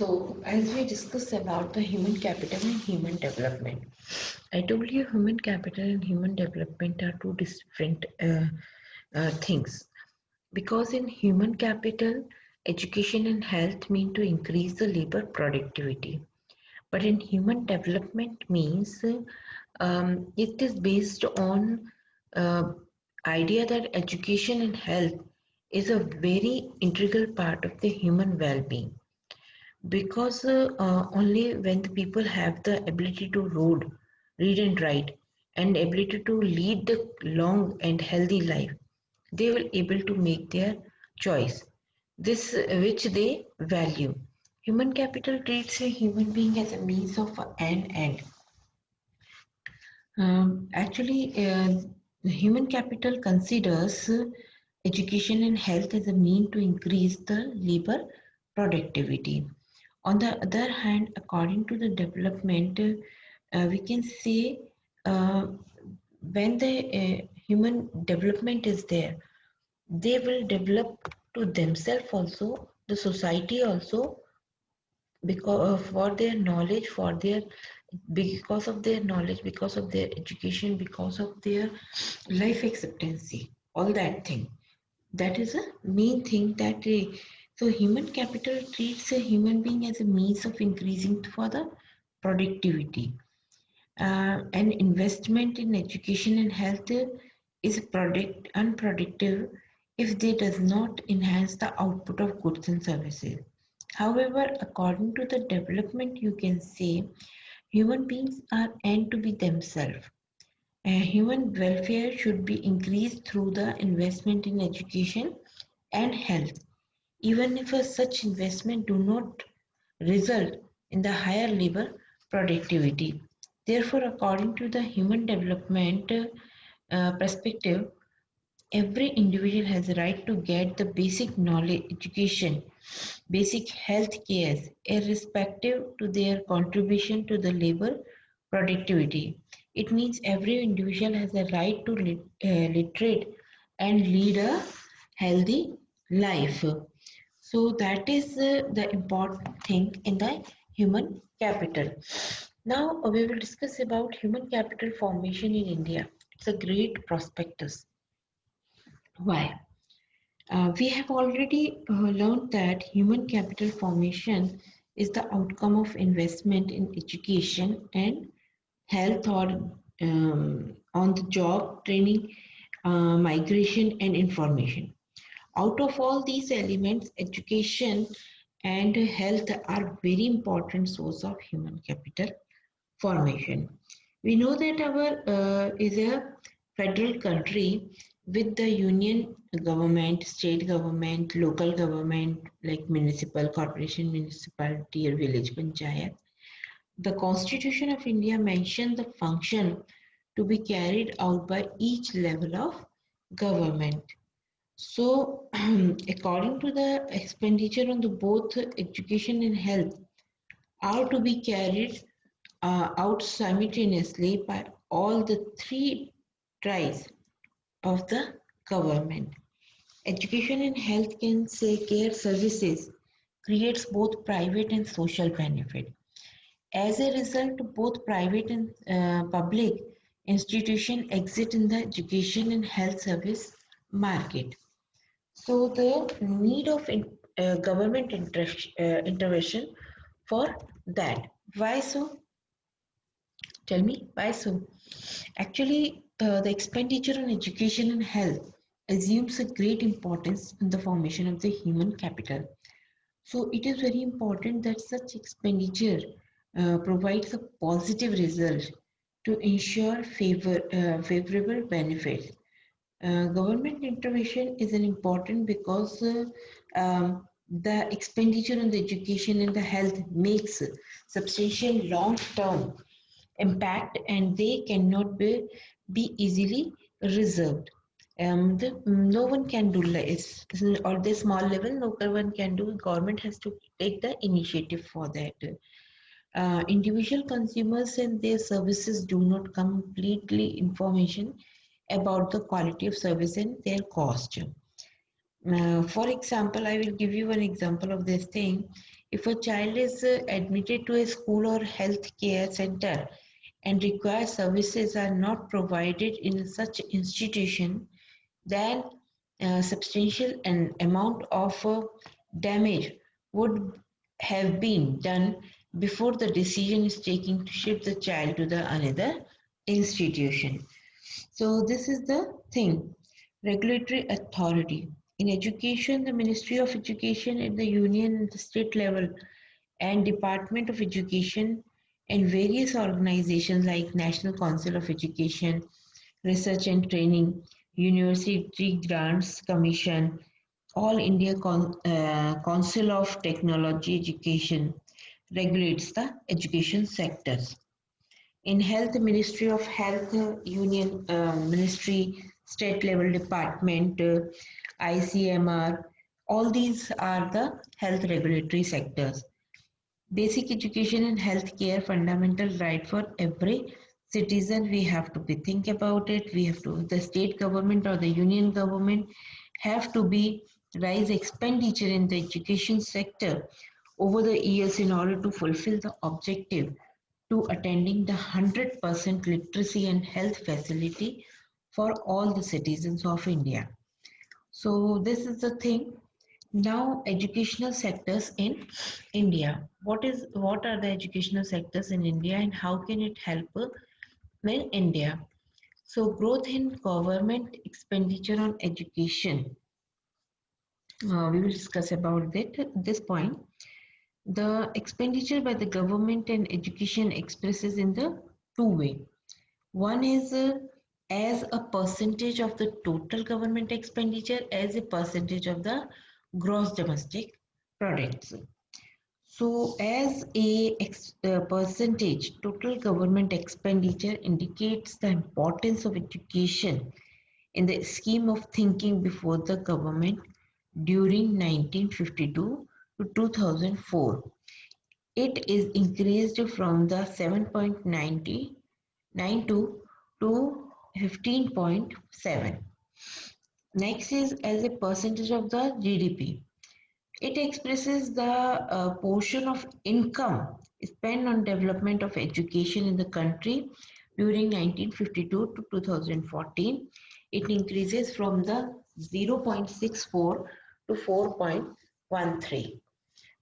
So, as we discussed about the human capital and human development, I told you human capital and human development are two different things. Because in human capital, education and health mean to increase the labor productivity. But in human development means it is based on uh, idea that education and health is a very integral part of the human well-being because only when the people have the ability to read and write, and ability to lead the long and healthy life, they will able to make their choice, this which they value. Human capital treats a human being as a means of an end. The human capital considers education and health as a mean to increase the labor productivity. On the other hand, according to the development, we can say when the human development is there, they will develop to themselves also, the society also, because for their knowledge, for their because of their knowledge, because of their education, because of their life acceptancy, all that thing. That is a main thing that so human capital treats a human being as a means of increasing for the productivity. An investment in education and health is product unproductive if they does not enhance the output of goods and services. However, according to the development, you can say human beings are aimed to be themselves. Human welfare should be increased through the investment in education and health, even if such investment do not result in the higher labor productivity. Therefore, according to the human development perspective, every individual has a right to get the basic knowledge, education, basic health care, irrespective to their contribution to the labor productivity. It means every individual has a right to literate and lead a healthy life. So that is the important thing in the human capital. Now we will discuss about human capital formation in India. It's a great prospectus. Why? We have already learned that human capital formation is the outcome of investment in education and health or on the job training, migration, and information. Out of all these elements, education and health are very important source of human capital formation. We know that our is a federal country with the union government, state government, local government like municipal corporation, municipality or village panchayat. The Constitution of India mentions the function to be carried out by each level of government. So, according to the expenditure on the both education and health are to be carried out simultaneously by all the three tries of the government. Education and health can say care services creates both private and social benefit. As a result, both private and public institutions exist in the education and health service market. So the need of government intervention for that. Why so? Tell me why so? Actually, the expenditure on education and health assumes a great importance in the formation of the human capital. So it is very important that such expenditure provides a positive result to ensure favorable benefits. Government intervention is an important because the expenditure on the education and the health makes substantial long-term impact and they cannot be easily reserved. No one can do less or the small level. No one can do. Government has to take the initiative for that. Individual consumers and their services do not completely information about the quality of service and their cost. For example, I will give you an example of this thing. If a child is admitted to a school or health care center and required services are not provided in such institution, then substantial an amount of damage would have been done before the decision is taken to shift the child to the another institution. So this is the thing. Regulatory authority. In education, the Ministry of Education at the union and the state level and Department of Education and various organizations like National Council of Education, Research and Training, University Grants Commission, All India Council of Technology Education regulates the education sectors. In health, Ministry of Health, Union Ministry, State level department, ICMR, all these are the health regulatory sectors. Basic education and health care, fundamental right for every citizen. We have to be think about it. We have to, the state government or the union government have to be raise expenditure in the education sector over the years in order to fulfill the objective to attending the 100% literacy and health facility for all the citizens of India. So this is the thing. Now, educational sectors in India. What are the educational sectors in India and how can it help in India? So growth in government expenditure on education. We will discuss about that this point. The expenditure by the government and education expresses in the two way. One is as a percentage of the total government expenditure as a percentage of the gross domestic products. So as a percentage, total government expenditure indicates the importance of education in the scheme of thinking before the government during 1952 to 2004. It is increased from the 7.92 to 15.7. Next is as a percentage of the GDP. It expresses the portion of income spent on development of education in the country during 1952 to 2014. It increases from the 0.64 to 4.13.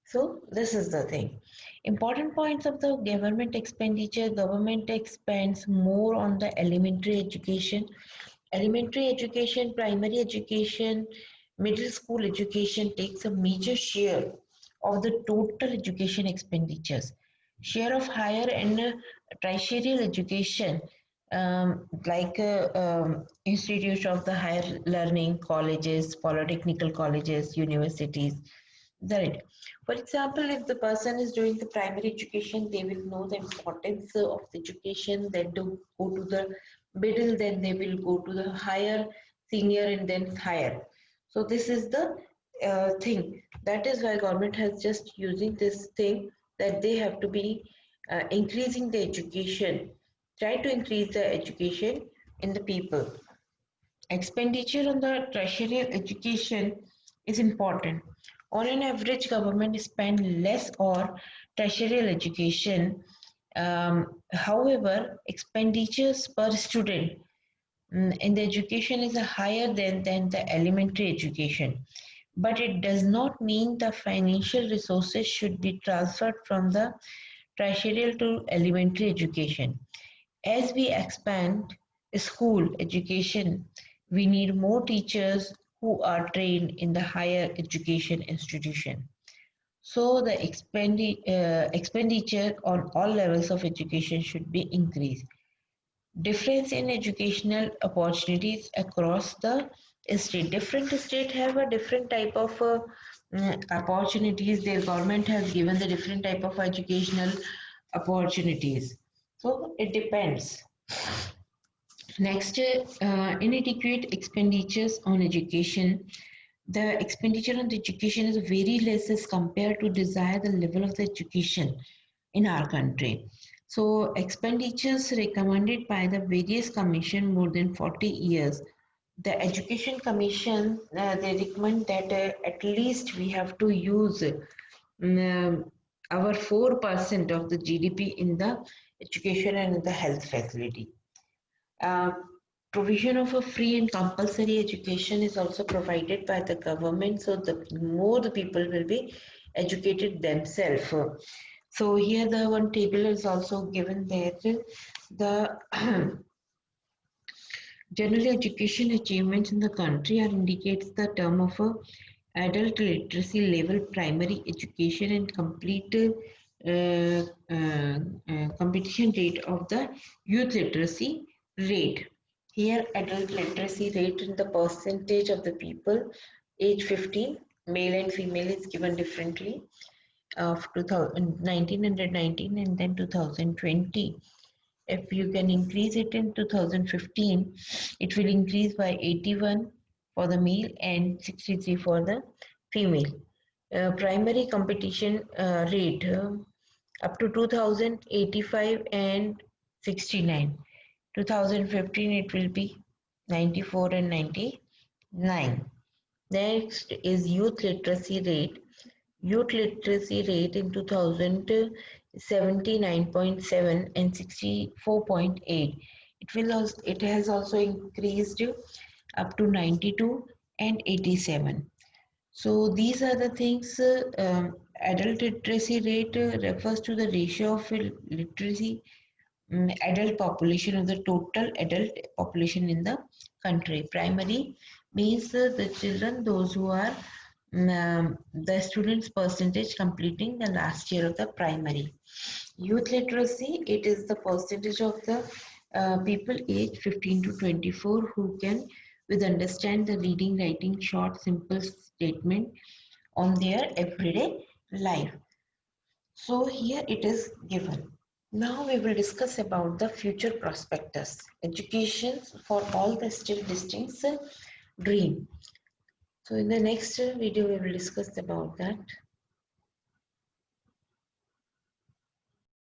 So this is the thing. Important points of the government expenditure. Government expends more on the elementary education, primary education, middle school education takes a major share of the total education expenditures. Share of higher and tertiary education, institutes of the higher learning, colleges, polytechnical colleges, universities. Right. For example, if the person is doing the primary education, they will know the importance of the education, then to go to the middle, then they will go to the higher, senior, and then higher. So this is the thing. That is why government has just using this thing that they have to be increasing the education, try to increase the education in the people. Expenditure on the tertiary education is important. On an average, government spend less on tertiary education. However, expenditures per student in the education is higher than the elementary education. But it does not mean the financial resources should be transferred from the tertiary to elementary education. As we expand school education, we need more teachers who are trained in the higher education institution. So the expenditure on all levels of education should be increased. Difference in educational opportunities across the state. Different states have a different type of opportunities. Their government has given the different type of educational opportunities. So it depends. Next, inadequate expenditures on education. The expenditure on the education is very less as compared to desire the level of the education in our country. So expenditures recommended by the various commission more than 40 years The Education Commission, they recommend that at least we have to use our 4% of the GDP in the education and the health facility. Uh, Provision of a free and compulsory education is also provided by the government, so the more the people will be educated themselves. So here the one table is also given there. The general education achievements in the country are indicates the term of a adult literacy level primary education and complete competition rate of the youth literacy rate. Here adult literacy rate in the percentage of the people age 15, male and female, is given differently of 1919 and then 2020. If you can increase it in 2015, it will increase by 81 for the male and 63 for the female. Primary competition rate up to 2085 and 69. 2015 it will be 94 and 99. Next is youth literacy rate. Youth literacy rate in 2000 79.7 and 64.8. It has also increased up to 92 and 87. So these are the things. Adult literacy rate refers to the ratio of literacy adult population of the total adult population in the country. Primary means the children, those who are the students percentage completing the last year of the primary. Youth literacy, it is the percentage of the people aged 15 to 24 who can with understand the reading, writing, short, simple statement on their everyday life. So here it is given. Now we will discuss about the future prospectus. Education for all the still distinct dream. So in the next video we will discuss about that.